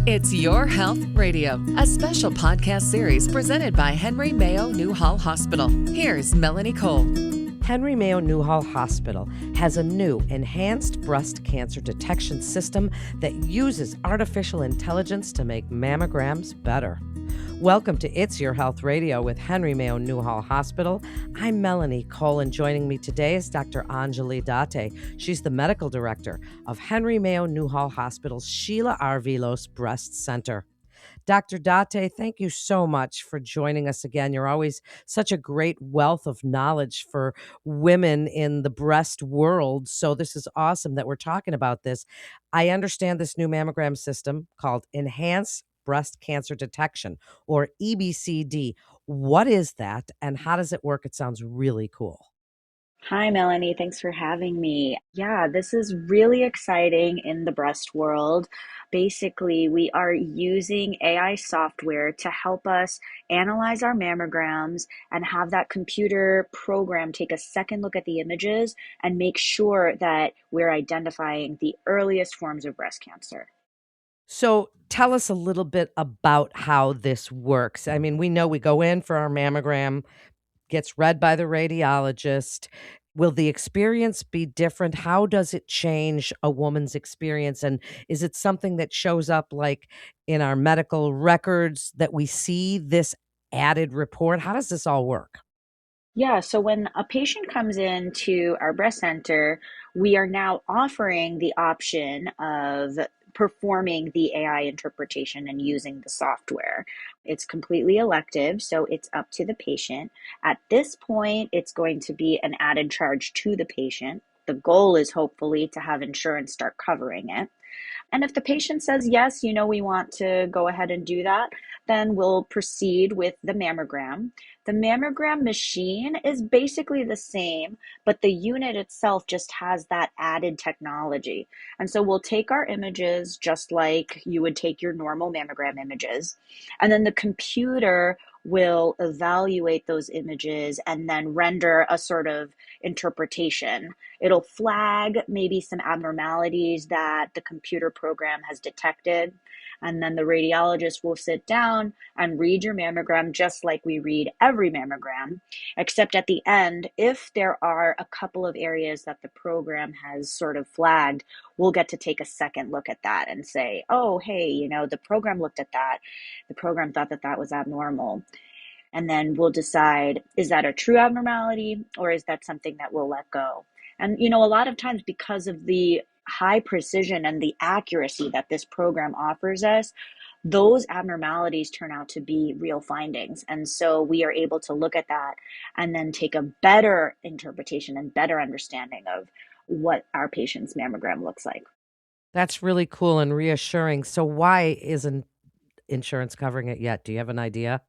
It's Your Health Radio, a special podcast series presented by Henry Mayo Newhall Hospital. Here's Melanie Cole. Henry Mayo Newhall Hospital has a new enhanced breast cancer detection system that uses artificial intelligence to make mammograms better. Welcome to It's Your Health Radio with Henry Mayo Newhall Hospital. I'm Melanie Cole, and joining me today is Dr. Anjali Date. She's the medical director of Henry Mayo Newhall Hospital's Sheila R. Veloz Breast Center. Dr. Date, thank you so much for joining us again. You're always such a great wealth of knowledge for women in the breast world. So this is awesome that we're talking about this. I understand this new mammogram system called Enhanced Breast Cancer Detection, or EBCD. What is that and how does it work? It sounds really cool. Hi, Melanie. Thanks for having me. Yeah, this is really exciting in the breast world. Basically, we are using AI software to help us analyze our mammograms and have that computer program take a second look at the images and make sure that we're identifying the earliest forms of breast cancer. So tell us a little bit about how this works. I mean, we know we go in for our mammogram, gets read by the radiologist. Will the experience be different? How does it change a woman's experience? And is it something that shows up like in our medical records that we see this added report? How does this all work? Yeah, so when a patient comes in to our breast center, we are now offering the option of performing the AI interpretation and using the software. It's completely elective, so it's up to the patient. At this point, it's going to be an added charge to the patient. The goal is hopefully to have insurance start covering it. And if the patient says, yes, we want to go ahead and do that, then we'll proceed with the mammogram. The mammogram machine is basically the same, but the unit itself just has that added technology. And so we'll take our images just like you would take your normal mammogram images, and then the computer will evaluate those images and then render a sort of interpretation. It'll flag maybe some abnormalities that the computer program has detected. And then the radiologist will sit down and read your mammogram just like we read every mammogram, except at the end, if there are a couple of areas that the program has sort of flagged, we'll get to take a second look at that and say, oh, hey, the program looked at that. The program thought that that was abnormal. And then we'll decide, is that a true abnormality or is that something that we'll let go? And, a lot of times because of the high precision and the accuracy that this program offers us, those abnormalities turn out to be real findings. And so we are able to look at that and then take a better interpretation and better understanding of what our patient's mammogram looks like. That's really cool and reassuring. So why isn't insurance covering it yet? Do you have an idea?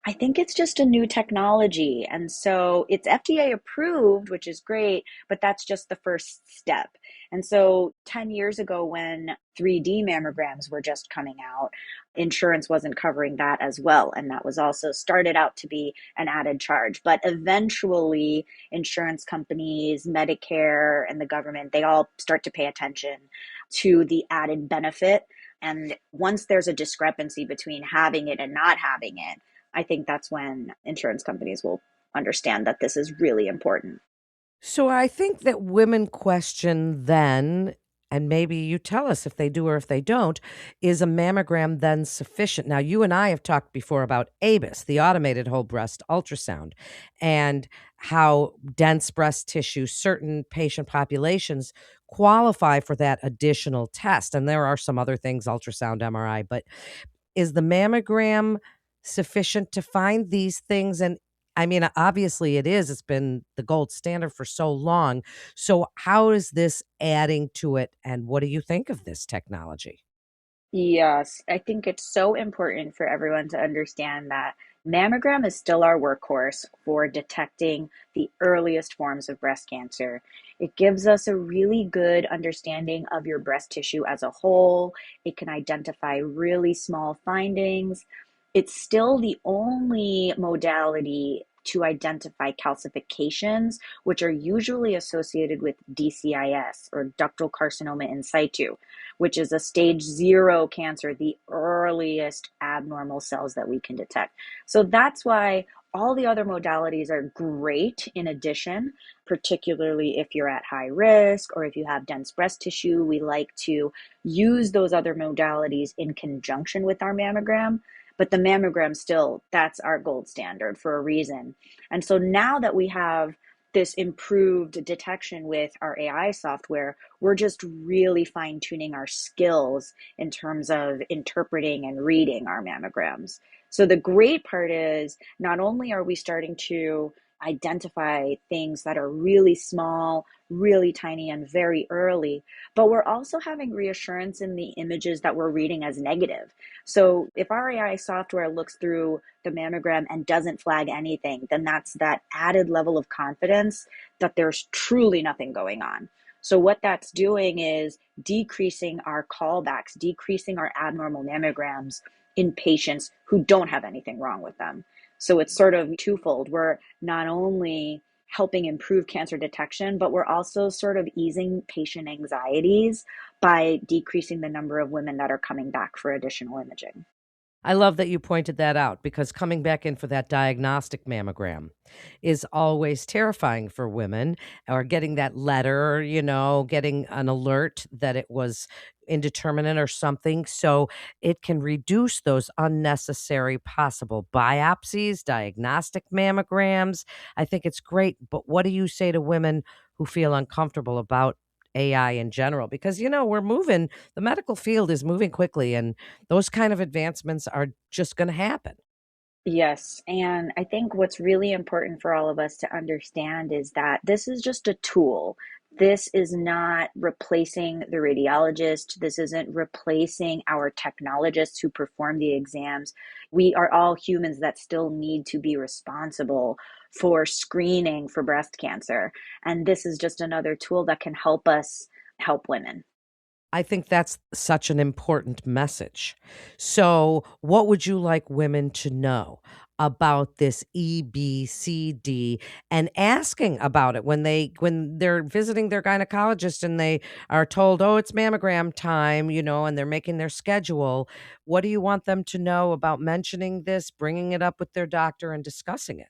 I think it's just a new technology. And so it's FDA approved, which is great, but that's just the first step. And so 10 years ago, when 3D mammograms were just coming out, insurance wasn't covering that as well. And that was also started out to be an added charge. But eventually, insurance companies, Medicare, and the government, they all start to pay attention to the added benefit. And once there's a discrepancy between having it and not having it, I think that's when insurance companies will understand that this is really important. So I think that women question then, and maybe you tell us if they do or if they don't, is a mammogram then sufficient? Now, you and I have talked before about ABIS, the automated whole breast ultrasound, and how dense breast tissue, certain patient populations qualify for that additional test. And there are some other things, ultrasound, MRI, but is the mammogram sufficient to find these things? And I mean, obviously it is. It's been the gold standard for so long. So how is this adding to it? And what do you think of this technology? Yes, I think it's so important for everyone to understand that mammogram is still our workhorse for detecting the earliest forms of breast cancer. It gives us a really good understanding of your breast tissue as a whole. It can identify really small findings. It's still the only modality to identify calcifications, which are usually associated with DCIS, or ductal carcinoma in situ, which is a stage 0 cancer, the earliest abnormal cells that we can detect. So that's why all the other modalities are great in addition, particularly if you're at high risk or if you have dense breast tissue. We like to use those other modalities in conjunction with our mammogram. But the mammogram still, that's our gold standard for a reason. And so now that we have this improved detection with our AI software, we're just really fine tuning our skills in terms of interpreting and reading our mammograms. So the great part is not only are we starting to identify things that are really small, really tiny, and very early, but we're also having reassurance in the images that we're reading as negative. So if our AI software looks through the mammogram and doesn't flag anything, then that's that added level of confidence that there's truly nothing going on. So what that's doing is decreasing our callbacks, decreasing our abnormal mammograms in patients who don't have anything wrong with them. So it's sort of twofold. We're not only helping improve cancer detection, but we're also sort of easing patient anxieties by decreasing the number of women that are coming back for additional imaging. I love that you pointed that out because coming back in for that diagnostic mammogram is always terrifying for women, or getting that letter, getting an alert that it was indeterminate or something. So it can reduce those unnecessary possible biopsies, diagnostic mammograms. I think it's great. But what do you say to women who feel uncomfortable about AI in general? Because, the medical field is moving quickly, and those kind of advancements are just going to happen. Yes. And I think what's really important for all of us to understand is that this is just a tool. This is not replacing the radiologist. This isn't replacing our technologists who perform the exams. We are all humans that still need to be responsible for screening for breast cancer. And this is just another tool that can help us help women. I think that's such an important message. So, what would you like women to know about this EBCD, and asking about it when they're visiting their gynecologist and they are told, "Oh, it's mammogram time," and they're making their schedule. What do you want them to know about mentioning this, bringing it up with their doctor and discussing it?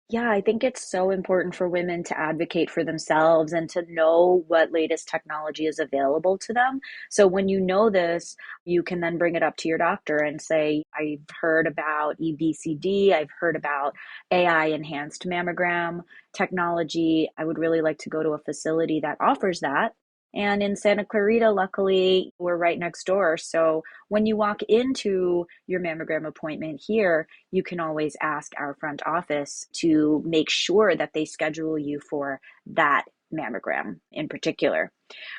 Yeah, I think it's so important for women to advocate for themselves and to know what latest technology is available to them. So when you know this, you can then bring it up to your doctor and say, I've heard about EBCD, I've heard about AI enhanced mammogram technology. I would really like to go to a facility that offers that. And in Santa Clarita, luckily, we're right next door. So when you walk into your mammogram appointment here, you can always ask our front office to make sure that they schedule you for that mammogram in particular.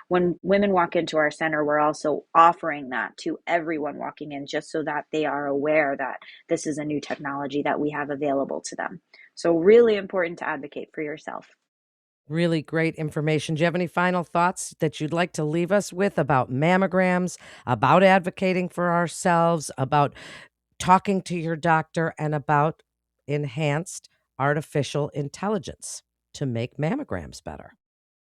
When women walk into our center, we're also offering that to everyone walking in, just so that they are aware that this is a new technology that we have available to them. So really important to advocate for yourself. Really great information. Do you have any final thoughts that you'd like to leave us with about mammograms, about advocating for ourselves, about talking to your doctor, and about enhanced artificial intelligence to make mammograms better?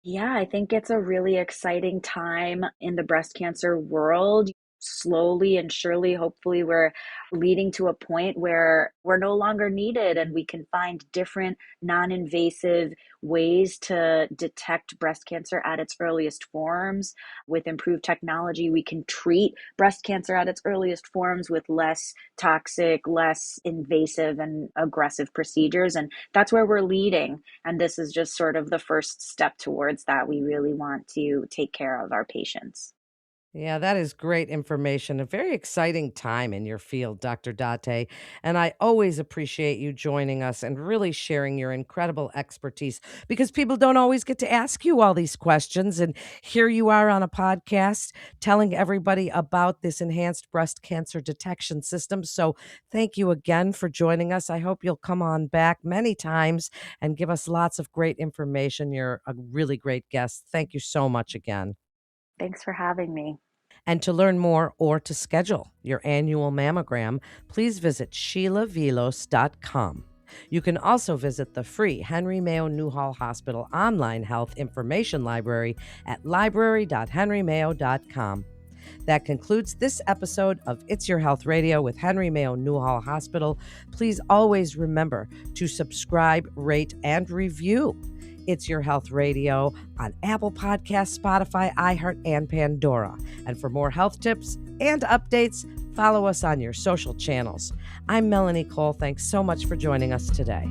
Yeah, I think it's a really exciting time in the breast cancer world. Slowly and surely, hopefully, we're leading to a point where we're no longer needed and we can find different non invasive ways to detect breast cancer at its earliest forms. With improved technology, we can treat breast cancer at its earliest forms with less toxic, less invasive, and aggressive procedures. And that's where we're leading. And this is just sort of the first step towards that. We really want to take care of our patients. Yeah, that is great information. A very exciting time in your field, Dr. Date. And I always appreciate you joining us and really sharing your incredible expertise, because people don't always get to ask you all these questions. And here you are on a podcast telling everybody about this enhanced breast cancer detection system. So thank you again for joining us. I hope you'll come on back many times and give us lots of great information. You're a really great guest. Thank you so much again. Thanks for having me. And to learn more or to schedule your annual mammogram, please visit SheilaVelos.com. You can also visit the free Henry Mayo Newhall Hospital online health information library at library.henrymayo.com. That concludes this episode of It's Your Health Radio with Henry Mayo Newhall Hospital. Please always remember to subscribe, rate, and review It's Your Health Radio on Apple Podcasts, Spotify, iHeart, and Pandora. And for more health tips and updates, follow us on your social channels. I'm Melanie Cole. Thanks so much for joining us today.